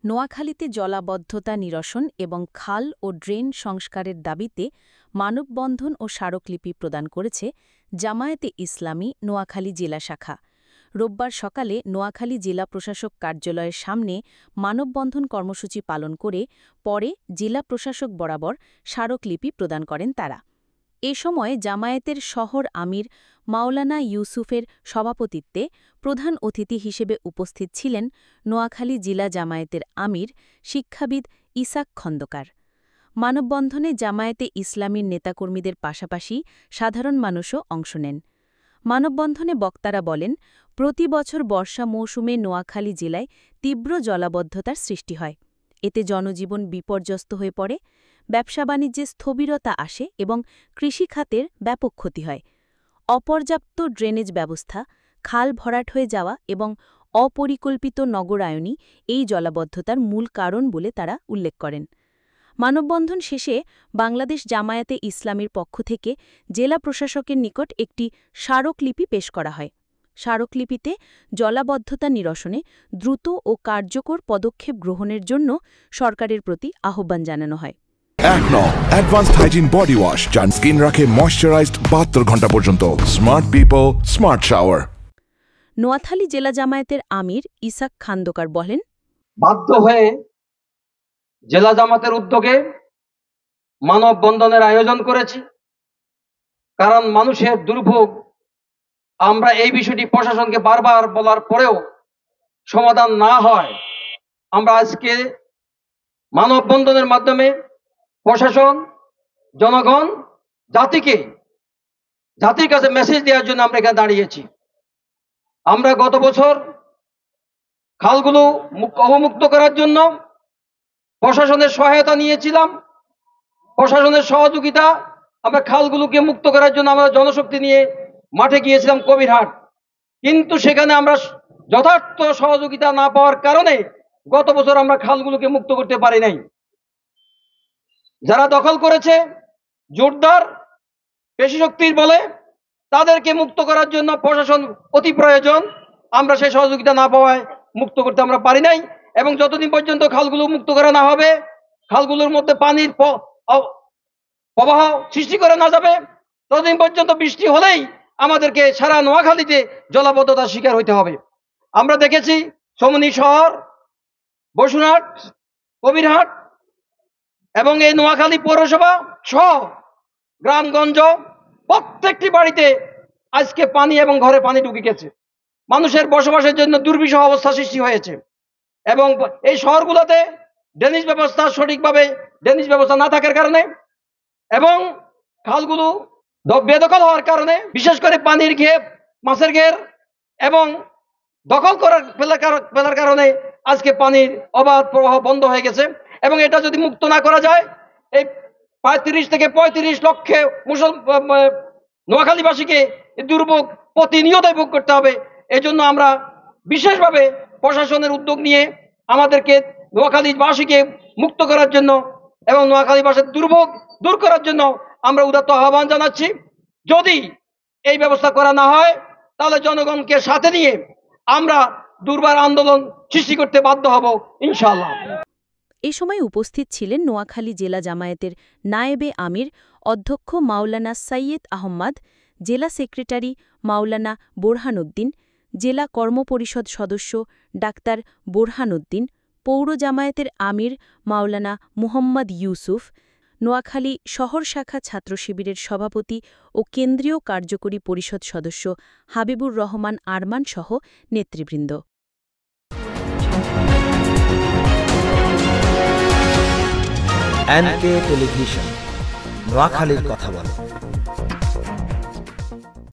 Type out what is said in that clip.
নোয়াখালীতে জলাবদ্ধতা নিরসন এবং খাল ও ড্রেন সংস্কারের দাবিতে মানববন্ধন ও স্মারকলিপি প্রদান করেছে জামায়াতে ইসলামী নোয়াখালী জেলা শাখা। রোববার সকালে নোয়াখালী জেলা প্রশাসক কার্যালয়ের সামনে মানববন্ধন কর্মসূচি পালন করে পরে জেলা প্রশাসক বরাবর স্মারকলিপি প্রদান করেন তারা। এ সময় জামায়াতের শহর আমির মাওলানা ইউসুফের সভাপতিত্বে প্রধান অতিথি হিসেবে উপস্থিত ছিলেন নোয়াখালী জেলা জামায়াতের আমির শিক্ষাবিদ ইসাক খন্দকার। মানববন্ধনে জামায়াতে ইসলামীর নেতাকর্মীদের পাশাপাশি সাধারণ মানুষও অংশ নেন। মানববন্ধনে বক্তারা বলেন, প্রতি বছর বর্ষা মৌসুমে নোয়াখালী জেলায় তীব্র জলাবদ্ধতার সৃষ্টি হয়। এতে জনজীবন বিপর্যস্ত হয়ে পড়ে, ব্যবসা-বাণিজ্যে স্থবিরতা আসে এবং কৃষিখাতের ব্যাপক ক্ষতি হয়। অপর্যাপ্ত ড্রেনেজ ব্যবস্থা, খাল ভরাট হয়ে যাওয়া এবং অপরিকল্পিত নগরায়নই এই জলাবদ্ধতার মূল কারণ বলে তারা উল্লেখ করেন। মানববন্ধন শেষে বাংলাদেশ জামায়াতে ইসলামীর পক্ষ থেকে জেলা প্রশাসকের নিকট একটি স্মারকলিপি পেশ করা হয়। স্মারকলিপিতে জলাবদ্ধতা নিরসনে দ্রুত ও কার্যকর পদক্ষেপ গ্রহণের জন্য সরকারের প্রতি আহ্বান জানানো হয়। অ্যাডভান্সড হাইজিন বডি ওয়াশ, যার স্কিন রাখে ময়শ্চারাইজড 72 ঘন্টা পর্যন্ত। Smart people, smart shower. Noakhali জেলা জামায়াতের আমির ইসাক খন্দকার বলেন, বাধ্য হয়ে জেলা জামাতের উদ্যোগে মানববন্ধনের আয়োজন করেছি, কারণ মানুষের দুর্ভোগ, আমরা এই বিষয়টি প্রশাসনকে বারবার বলার পরেও সমাধান না হয়, আমরা আজকে মানববন্ধনের মাধ্যমে প্রশাসন, জনগণ, জাতির কাছে মেসেজ দেওয়ার জন্য আমরা এখানে দাঁড়িয়েছি। আমরা গত বছর খালগুলো অবমুক্ত করার জন্য প্রশাসনের সহায়তা নিয়েছিলাম। প্রশাসনের সহযোগিতা, আমরা খালগুলোকে মুক্ত করার জন্য আমরা জনশক্তি নিয়ে মাঠে গিয়েছিলাম কবিরহাট, কিন্তু সেখানে আমরা যথার্থ সহযোগিতা না পাওয়ার কারণে গত বছর আমরা খালগুলোকে মুক্ত করতে পারি নাই। যারা দখল করেছে জোরদার পেশি শক্তির বলে, তাদেরকে মুক্ত করার জন্য প্রশাসন অতি প্রয়োজন। আমরা সেই সহযোগিতা না পাওয়ায় মুক্ত করতে আমরা পারি নাই, এবং যতদিন পর্যন্ত খালগুলো মুক্ত করা না হবে, খালগুলোর মধ্যে পানির প্রবাহ সৃষ্টি করে না যাবে, ততদিন পর্যন্ত বৃষ্টি হলেই আমাদেরকে সারা নোয়াখালীতে জলাবদ্ধতার শিকার হইতে হবে। আমরা দেখেছি সমনি শহর, বসুরহাট, কবিরহাট এবং এই নোয়াখালী পৌরসভা সহ গ্রামগঞ্জ প্রত্যেকটি বাড়িতে আজকে পানি এবং ঘরে পানি ঢুকে গেছে। মানুষের বসবাসের জন্য দুর্বিষহ অবস্থা সৃষ্টি হয়েছে, এবং এই শহরগুলোতে ড্রেনেজ ব্যবস্থা সঠিকভাবে ড্রেনেজ ব্যবস্থা না থাকার কারণে এবং খালগুলো বেদখল হওয়ার কারণে, বিশেষ করে পানির ঘের, মাছের ঘের এবং দখল ফেলার কারণে আজকে পানির অবাধ প্রবাহ বন্ধ হয়ে গেছে। এবং এটা যদি মুক্ত না করা যায়, এই ৩৫ থেকে ৩৫ লক্ষে নোয়াখালীবাসীকে দুর্ভোগ প্রতিনিয়তই ভোগ করতে হবে। এই জন্য আমরা বিশেষভাবে প্রশাসনের উদ্যোগ নিয়ে আমাদেরকে নোয়াখালীবাসীকে মুক্ত করার জন্য এবং নোয়াখালীবাসীর দুর্ভোগ দূর করার জন্য আমরা উদাত্ত আহ্বান জানাচ্ছি। যদি এই ব্যবস্থা করা না হয়, তাহলে জনগণকে সাথে নিয়ে আমরা দুর্বার আন্দোলন সৃষ্টি করতে বাধ্য হব ইনশাআল্লাহ। এ সময় উপস্থিত ছিলেন নোয়াখালী জেলা জামায়াতের নায়েবে আমির অধ্যক্ষ মাওলানা সাইয়েদ আহম্মদ, জেলা সেক্রেটারি মাওলানা বোরহানউদ্দিন, জেলা কর্মপরিষদ সদস্য ডাক্তার বোরহানউদ্দিন, পৌর জামায়াতের আমির মাওলানা মুহম্মদ ইউসুফ, নোয়াখালী শহর শাখা ছাত্র শিবিরের সভাপতি ও কেন্দ্রীয় কার্যকরী পরিষদ সদস্য হাবিবুর রহমান আরমান সহ নেতৃবৃন্দ। NK টেলিভিশন, নোয়াখালীর কথা বলে।